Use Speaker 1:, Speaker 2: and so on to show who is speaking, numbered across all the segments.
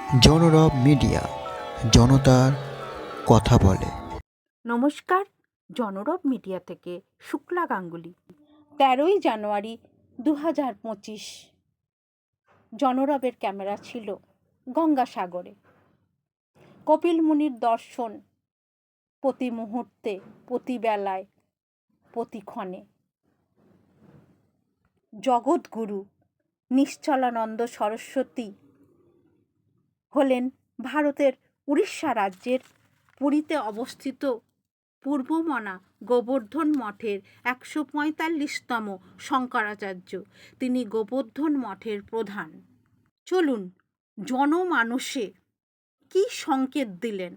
Speaker 1: জনরব media, জনতার কথা বলে।
Speaker 2: নমস্কার, জনরব মিডিয়া থেকে শুক্লা গাঙ্গুলি। 13ই জানুয়ারি 2025। জনরবের ক্যামেরা ছিল গঙ্গাসাগরে। কপিল মুনির দর্শন প্রতি মুহূর্তে, প্রতি বেলায়, প্রতিক্ষণে। জগৎগুরু নিশ্চলানন্দ সরস্বতী হলেন ভারতের উড়িষ্যা রাজ্যের পুরীতে অবস্থিত পূর্বমনা গোবর্ধন মঠের 145তম শঙ্করাচার্য। তিনি গোবর্ধন মঠের প্রধান। চলুন জনমানসে কি সংকেত দিলেন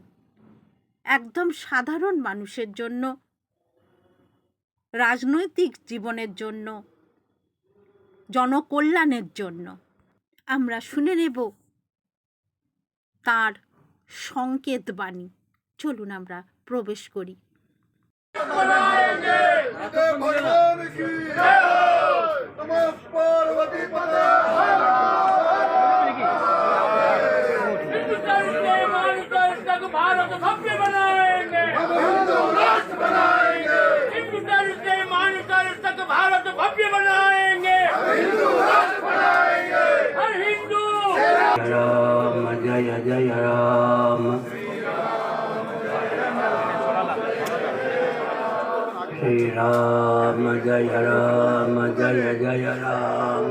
Speaker 2: একদম সাধারণ মানুষের জন্য, রাজনৈতিক জীবনের জন্য, জনকল্যাণের জন্য। আমরা শুনে নেব তার সংকেত বাণী। চলুন আমরা প্রবেশ করি।
Speaker 3: राम जय जय राम, श्री राम जय राम जय जय राम,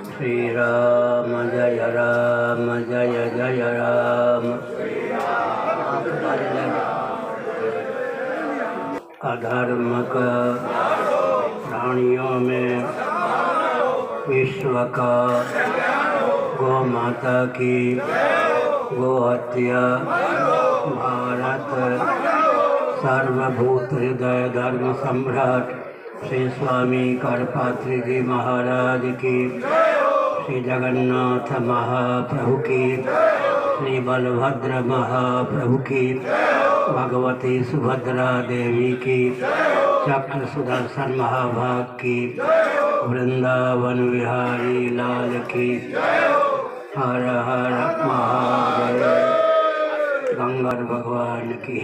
Speaker 3: श्री राम जय राम जय जय राम। अधर्म का प्राणियों में विश्व का गौ माता की गो हत्या, भारत सर्वभूत हृदय धर्म सम्राट श्री स्वामी करपात्री जी महाराज की, श्री जगन्नाथ महाप्रभु की, श्री बलभद्र महाप्रभु की, भगवती सुभद्रा देवी की, चक्र सुदर्शन महाभाग की, वृंदावन विहारी लाल की, हर हर महादेव, गंगर भगवान की।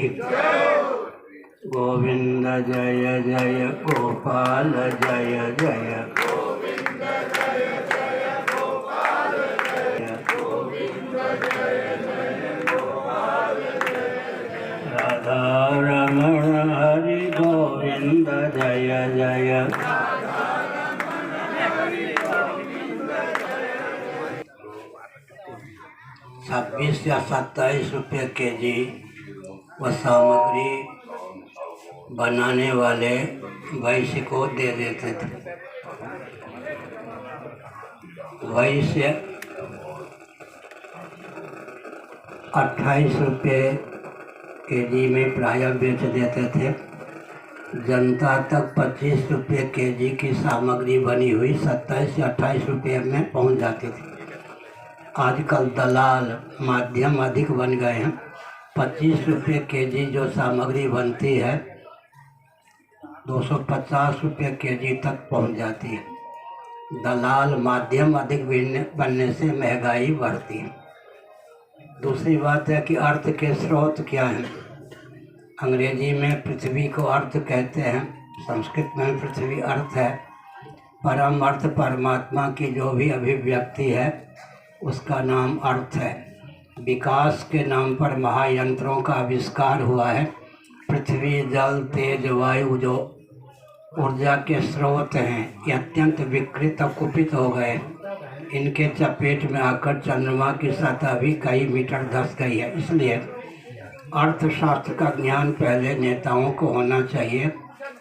Speaker 3: गोविंद जय जय गोपाल जय जय, गोविंद जय जय गोपाल जय, गोविंद जय जय गोपाल जय, राधा रमण हरि गोविंद जय जय। 26 या 27 रुपये केजी वह सामग्री बनाने वाले वैश्य को दे देते थे। वैश्य 28 रुपये केजी में प्रायः बेच देते थे। जनता तक 25 रुपये केजी की सामग्री बनी हुई 27 या 28 रुपये में पहुंच जाती थी। आजकल दलाल माध्यम अधिक बन गए हैं। 25 रुपये केजी जो सामग्री बनती है 250 रुपये केजी तक पहुंच जाती है। दलाल माध्यम अधिक बनने से महंगाई बढ़ती है। दूसरी बात है कि अर्थ के स्रोत क्या हैं। अंग्रेजी में पृथ्वी को अर्थ कहते हैं, संस्कृत में पृथ्वी अर्थ है। परम अर्थ परमात्मा की जो भी अभिव्यक्ति है उसका नाम अर्थ है। विकास के नाम पर महायंत्रों का आविष्कार हुआ है। पृथ्वी, जल, तेज, वायु जो ऊर्जा के स्रोत हैं ये अत्यंत विकृत और कुपित हो गए। इनके चपेट में आकर चंद्रमा की सतह भी कई मीटर धंस गई है। इसलिए अर्थशास्त्र का ज्ञान पहले नेताओं को होना चाहिए।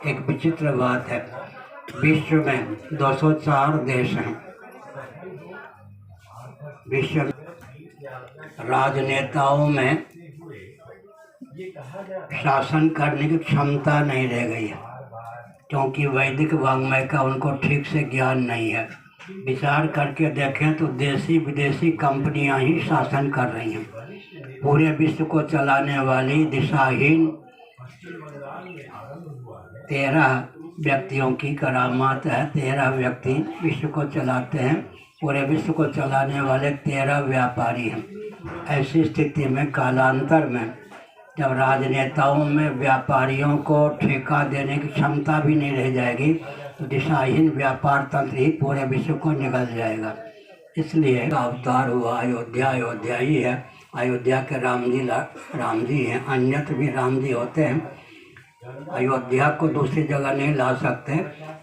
Speaker 3: एक विचित्र बात है, विश्व में 204 देश हैं। विश्व राजनेताओं में शासन करने की क्षमता नहीं रह गई है, क्योंकि वैदिक वाङ्मय का उनको ठीक से ज्ञान नहीं है। विचार करके देखें तो देशी विदेशी कंपनियां ही शासन कर रही हैं। पूरे विश्व को चलाने वाली दिशाहीन 13 व्यक्तियों की करामात है। 13 व्यक्ति विश्व को चलाते हैं। पूरे विश्व को चलाने वाले 13 व्यापारी हैं। ऐसी स्थिति में कालांतर में जब राजनेताओं में व्यापारियों को ठेका देने की क्षमता भी नहीं रह जाएगी तो दिशाहीन व्यापार तंत्र ही पूरे विश्व को निगल जाएगा। इसलिए अवतार हुआ अयोध्या। अयोध्या ही है। अयोध्या के राम जी हैं। अन्यत्र भी राम जी होते हैं। अयोध्या को दूसरी जगह नहीं ला सकते।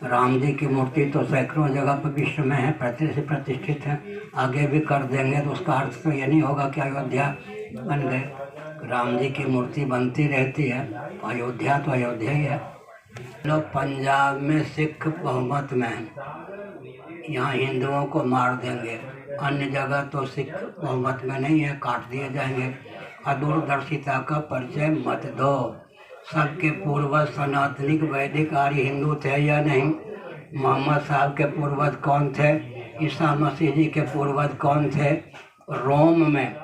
Speaker 3: राम जी की मूर्ति तो सैकड़ों जगह पर विश्व में है, प्रतिष्ठित है। आगे भी कर देंगे तो उसका अर्थ तो ये नहीं होगा कि अयोध्या बन गए। राम जी की मूर्ति बनती रहती है। अयोध्या तो अयोध्या ही है। लोग पंजाब में सिख बहुमत में हैं। यहाँ हिंदुओं को मार देंगे। अन्य जगह तो सिख बहुमत में नहीं है, काट दिए जाएंगे। अदूरदर्शिता का परिचय मत दो। सबके पूर्वज सनातनिक वैदिक आर्य हिंदू थे या नहीं? मोहम्मद साहब के पूर्वज कौन थे? ईसा मसीह जी के पूर्वज कौन थे? रोम में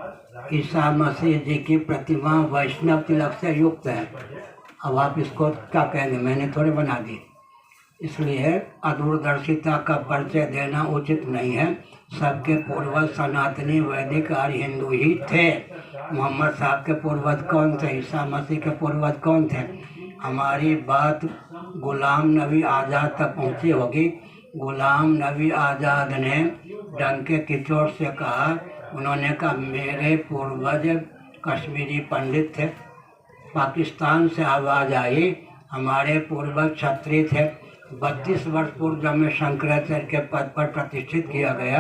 Speaker 3: ईसा मसीह जी की प्रतिमा वैष्णव तिलक से युक्त है। अब आप इसको क्या कहेंगे? मैंने थोड़े बना दी। इसलिए अदूरदर्शिता का परिचय देना उचित नहीं है। सबके पूर्वज सनातनी वैदिक आर्य हिंदू ही थे। मोहम्मद साहब के पूर्वज कौन थे? ईसा मसीह के पूर्वज कौन थे? हमारी बात गुलाम नबी आज़ाद तक पहुंची होगी। गुलाम नबी आज़ाद ने डंके की चोट से कहा, उन्होंने कहा मेरे पूर्वज कश्मीरी पंडित थे। पाकिस्तान से आवाज़ आई, हमारे पूर्वज क्षत्रिय थे। 32 वर्ष पूर्व जब मैं शंकराचार्य के पद पर प्रतिष्ठित किया गया,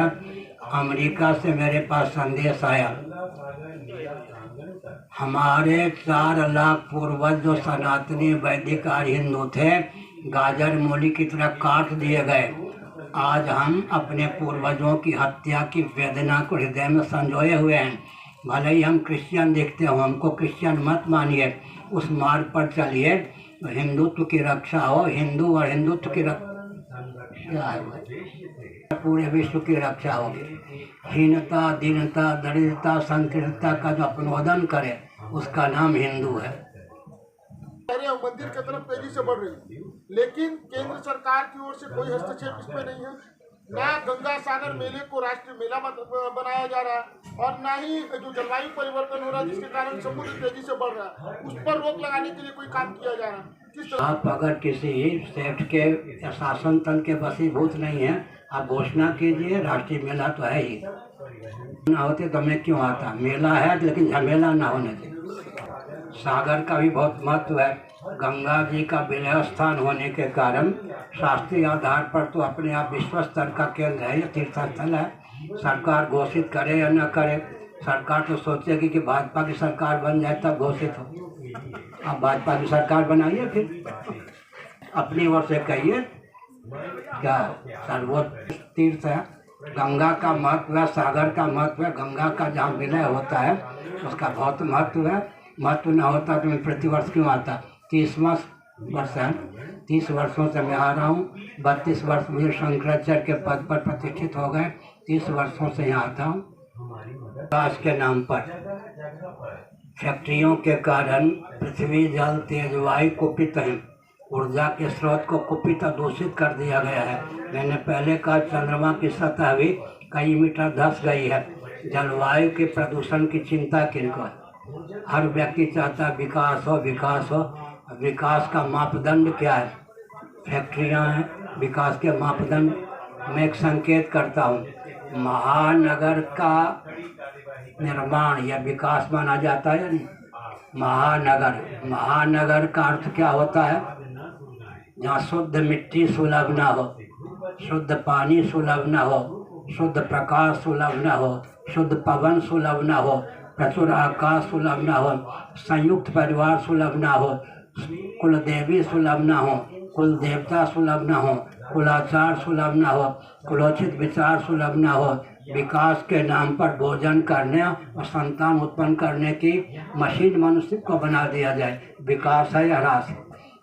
Speaker 3: अमेरिका से मेरे पास संदेश आया, हमारे 4 लाख पूर्वज जो सनातनी वैदिक आर्य हिंदू थे, गाजर मूली की तरह काट दिए गए। आज हम अपने पूर्वजों की हत्या की वेदना को हृदय में संजोए हुए हैं। भले ही हम क्रिश्चियन दिखते हो, हमको क्रिश्चियन मत मानिए, उस मार्ग पर चलिए तो हिंदुत्व की रक्षा हो। हिंदू और हिंदुत्व की रक्षा, पूरे विश्व की रक्षा होगी। हीनता, दीनता, दरिद्रता, संकीर्णता का जो अपनोदन करे उसका नाम हिंदू है।
Speaker 4: मंदिर की तरफ तेजी से बढ़ रही है, लेकिन केंद्र सरकार की ओर से कोई हस्तक्षेप इसमें नहीं है। ना गंगा सागर मेले को राष्ट्रीय मेला बनाया जा रहा है और ना ही जो जलवायु परिवर्तन हो रहा है जिसके कारण समुद्र तेजी से बढ़ रहा है उस पर रोक लगाने के लिए कोई काम किया जा रहा है। किस तरह
Speaker 3: आप अगर किसी सेठ के शासन तंत्र के वशीभूत नहीं है, आप घोषणा कीजिए राष्ट्रीय मेला तो है ही। ना होते तो मैं क्यों आता? मेला है लेकिन झमेला ना होने चाहिए। सागर का भी बहुत महत्व है। गंगा जी का विलय स्थान होने के कारण शास्त्रीय आधार पर तो अपने आप विश्व स्तर का केंद्र है, तीर्थ स्थल है। सरकार घोषित करे या न करे, सरकार तो सोचेगी कि भाजपा की सरकार बन जाए तब घोषित हो। अब भाजपा की सरकार बनाइए, फिर अपनी ओर से कहिए क्या सर्वोच्च तीर्थ है। गंगा का महत्व है, सागर का महत्व है। गंगा का जहाँ विलय होता है उसका बहुत महत्व है। महत्व न होता तो मैं प्रतिवर्ष क्यों आता? 30वां वर्ष है, 30 वर्षों से मैं आ रहा हूँ। 32 वर्ष मुझे शंकराचार्य के पद पर प्रतिष्ठित हो गए। 30 वर्षों से यहाँ आता हूँ। विकास के नाम पर फैक्ट्रियों के कारण पृथ्वी, जल, तेज, वायु कुपित हैं। ऊर्जा के स्रोत को कुपित और दूषित कर दिया गया है। मैंने पहले कहा चंद्रमा की सतह भी कई मीटर धंस गई है। जलवायु के प्रदूषण की चिंता किनको है? हर व्यक्ति चाहता है विकास हो, विकास हो। विकास का मापदंड क्या है? फैक्ट्रियां हैं विकास के मापदंड। मैं एक संकेत करता हूँ, महानगर का निर्माण या विकास माना जाता है या नहीं? महानगर का अर्थ क्या होता है? जहाँ शुद्ध मिट्टी सुलभ ना हो, शुद्ध पानी सुलभ ना हो, शुद्ध प्रकाश सुलभ ना हो, शुद्ध पवन सुलभ ना हो, प्रचुर आकाश सुलभ ना हो, संयुक्त परिवार सुलभ ना हो, कुल देवी सुलभ ना हो, कुल देवता सुलभ ना हो, कुलाचार सुलभ ना हो, कुलोचित विचार सुलभ ना हो। विकास के नाम पर भोजन करने और संतान उत्पन्न करने की मशीन मनुष्य को बना दिया जाए। विकास है या ह्रास है?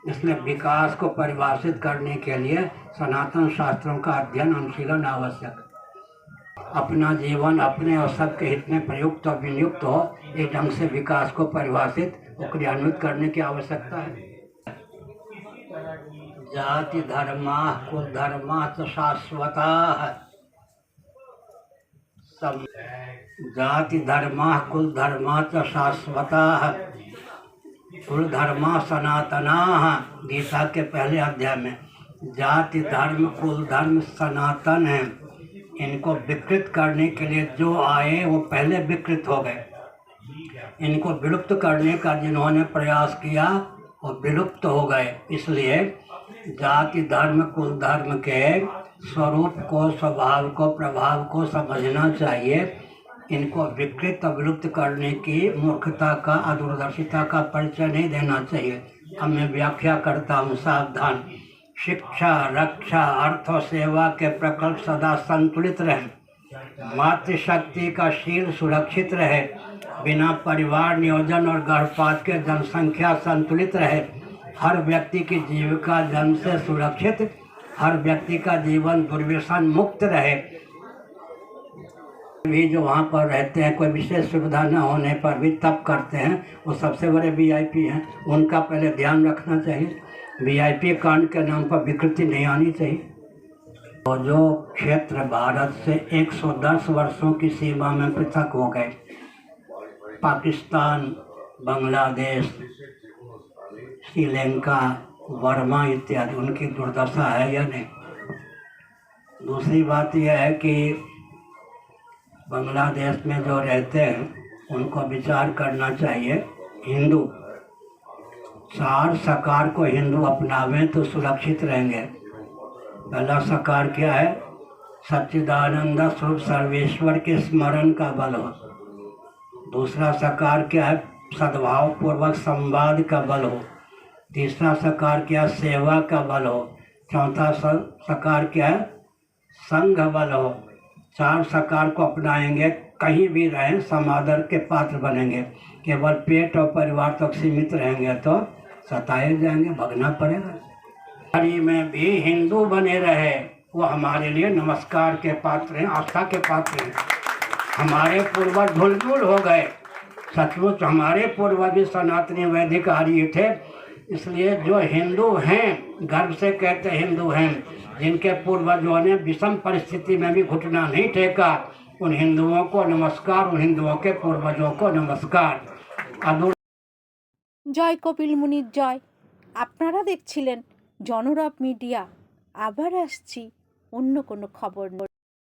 Speaker 3: इसलिए विकास को परिभाषित करने के लिए सनातन शास्त्रों का अध्ययन अनुशीलन आवश्यक है। अपना जीवन अपने और सबके हित में प्रयुक्त और विनियुक्त हो, एक ढंग से विकास को परिभाषित और क्रियान्वित करने की आवश्यकता है। जाति धर्मा कुल धर्मा च शाश्वता सम जाति धर्मा कुल धर्मा च शाश्वता कुल धर्मा सनातना। गीता के पहले अध्याय में जाति धर्म कुल धर्म सनातन है। इनको विकृत करने के लिए जो आए वो पहले विकृत हो गए। इनको विलुप्त करने का जिन्होंने प्रयास किया वो विलुप्त हो गए। इसलिए जाति धर्म कुल धर्म के स्वरूप को, स्वभाव को, प्रभाव को समझना चाहिए। इनको विकृत और विलुप्त करने की मूर्खता का, अदूरदर्शिता का परिचय नहीं देना चाहिए। अब मैं व्याख्या करता हूँ, सावधान। शिक्षा, रक्षा, अर्थ और सेवा के प्रकल्प सदा संतुलित रहे। मातृशक्ति का शील सुरक्षित रहे। बिना परिवार नियोजन और गर्भपात के जनसंख्या संतुलित रहे। हर व्यक्ति की जीविका जन्म से सुरक्षित, हर व्यक्ति का जीवन दुर्व्यसन मुक्त रहे। भी जो वहाँ पर रहते हैं, कोई विशेष सुविधा न होने पर भी तप करते हैं, वो सबसे बड़े वीआईपी हैं। उनका पहले ध्यान रखना चाहिए। वीआईपी कांड के नाम पर विकृति नहीं आनी चाहिए। और जो क्षेत्र भारत से 110 वर्षों की सीमा में पृथक हो गए, पाकिस्तान, बांग्लादेश, श्रीलंका, बर्मा इत्यादि, उनकी दुर्दशा है या नहीं। दूसरी बात यह है कि बांग्लादेश में जो रहते हैं उनको विचार करना चाहिए। हिंदू, चार सकार को हिंदू अपनावें तो सुरक्षित रहेंगे। पहला सकार क्या है? सच्चिदानंद स्वरूप सर्वेश्वर के स्मरण का बल हो। दूसरा सकार क्या है? सद्भाव पूर्वक संवाद का बल हो। तीसरा सकार क्या है? सेवा का बल हो। चौथा सकार क्या है? संघ बल हो। चार सकार को अपनाएंगे, कहीं भी रहें समादर के पात्र बनेंगे। केवल पेट और परिवार तक सीमित रहेंगे तो सताए जाएंगे, भगना पड़ेगा। हरि में भी हिंदू बने रहे, वो हमारे लिए नमस्कार के पात्र हैं, आस्था के पात्र हैं। हमारे पूर्वज धूल हो गए। सचमुच हमारे पूर्वज भी सनातनी वैदिक आर्य थे। इसलिए जो हिंदू हैं, गर्व से कहते हिंदू हैं, जिनके पूर्वजों ने विषम परिस्थिति में भी घुटना नहीं टेका, उन हिंदुओं को नमस्कार, उन हिंदुओं के पूर्वजों को नमस्कार।
Speaker 2: জয় কপিল মুনির জয়। আপনারা দেখছিলেন জনরব মিডিয়া। আবার আসছি অন্য কোনো খবর নিয়ে।